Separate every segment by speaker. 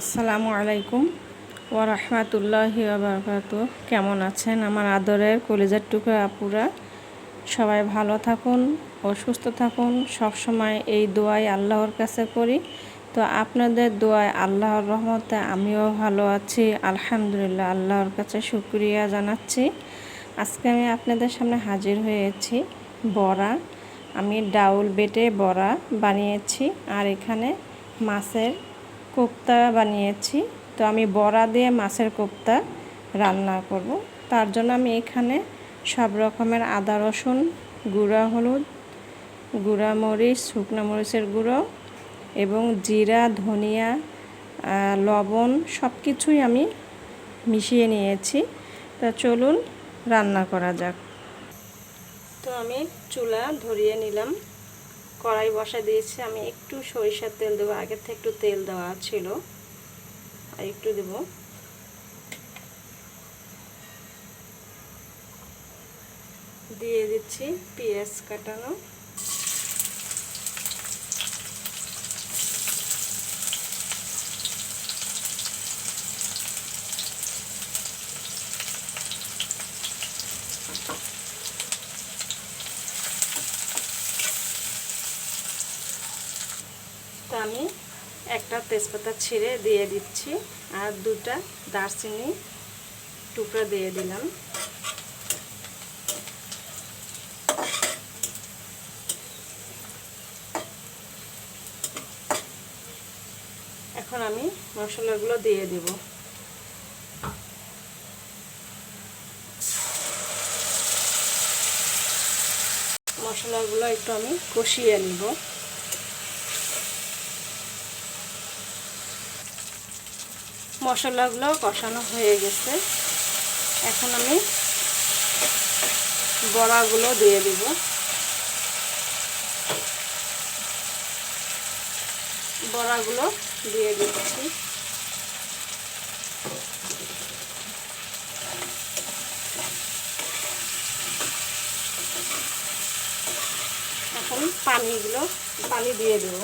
Speaker 1: আসসালামু আলাইকুম ওয়া রাহমাতুল্লাহি ওয়া বারাকাতুহু। কেমন আছেন আমার আদরের কলিজার টুকরা আপুরা? সবাই ভালো থাকুন ও সুস্থ থাকুন। সব সময় এই দোয়াই আল্লাহর কাছে করি। তো আপনাদের দোয়ায় আল্লাহর রহমতে আমিও ভালো আছি, আলহামদুলিল্লাহ। আল্লাহর কাছে শুকরিয়া জানাচ্ছি। আজকে আমি আপনাদের সামনে হাজির হয়েছি বড়া। আমি ডাউল বেটে বড়া বানিয়েছি, আর এখানে মাছের কোপ্তা বানিয়েছি। তো আমি বড়া দিয়ে মাছের কোপ্তা রান্না করব। তার জন্য আমি এখানে সব রকমের আদা রসুন, গুঁড়া হলুদ, গুঁড়া মরিচ, শুকনো মরিচের গুঁড়ো এবং জিরা, ধনিয়া, লবণ সব কিছুই আমি মিশিয়ে নিয়েছি। তা চলুন রান্না করা যাক। তো আমি চুলা ধরিয়ে নিলাম, কড়াই বসা দিয়েছি। আমি একটু সরিষার তেল দেবো, আগের থেকে একটু তেল দেওয়া ছিল, আর একটু দেব। দিয়ে দিচ্ছি পেঁয়াজ কাটানো, তো আমি একটা তেজপাতা ছিঁড়ে দিয়ে দিচ্ছি, আর দুটা দারচিনি টুকরা দিয়ে দিলাম। এখন আমি মশলাগুলো দিয়ে দেব। মশলাগুলো একটু আমি কষিয়ে নিব। মশলাগুলো কষানো হয়ে গেছে, এখন আমি বড়াগুলো দিয়ে দিব। বড়াগুলো দিয়ে দিচ্ছি। এখন পানি দিয়ে দেব।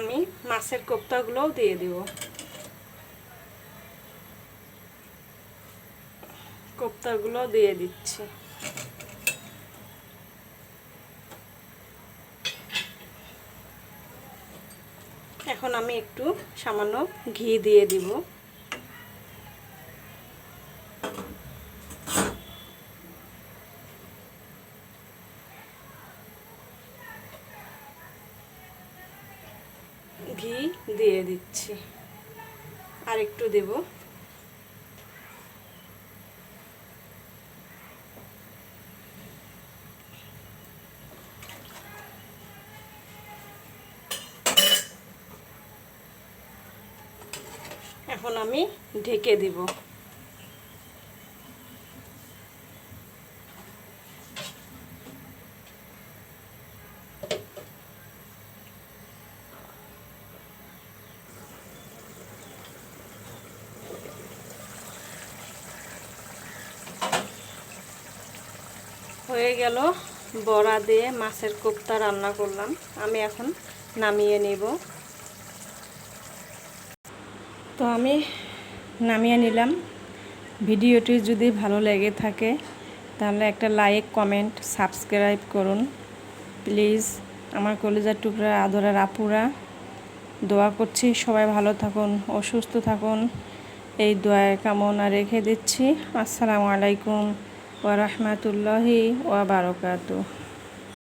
Speaker 1: আমি মাছের কোপ্তাগুলোও দিয়ে দেব। কোপ্তাগুলো দিয়ে দিচ্ছি। এখন আমি একটু সামান্য ঘি দিয়ে দিব। ঘি দিয়ে দিচ্ছি, আর একটু দেব। এখন আমি ঢেকে দিব। হয়ে গেল, বড়া দিয়ে মাছের কোপ্তা রান্না করলাম। আমি এখন নামিয়ে নেব। তো আমি নামিয়ে নিলাম। ভিডিওটি যদি ভালো লেগে থাকে তাহলে একটা লাইক, কমেন্ট, সাবস্ক্রাইব করুন প্লিজ। আমার কলিজার টুকরা আদরের আপুরা, দোয়া করছি সবাই ভালো থাকুন ও সুস্থ থাকুন, এই দোয়ায় কামনা রেখে দিচ্ছি। আসসালামু আলাইকুম ওয়া রাহমাতুল্লাহি ওয়া বারাকাতুহু।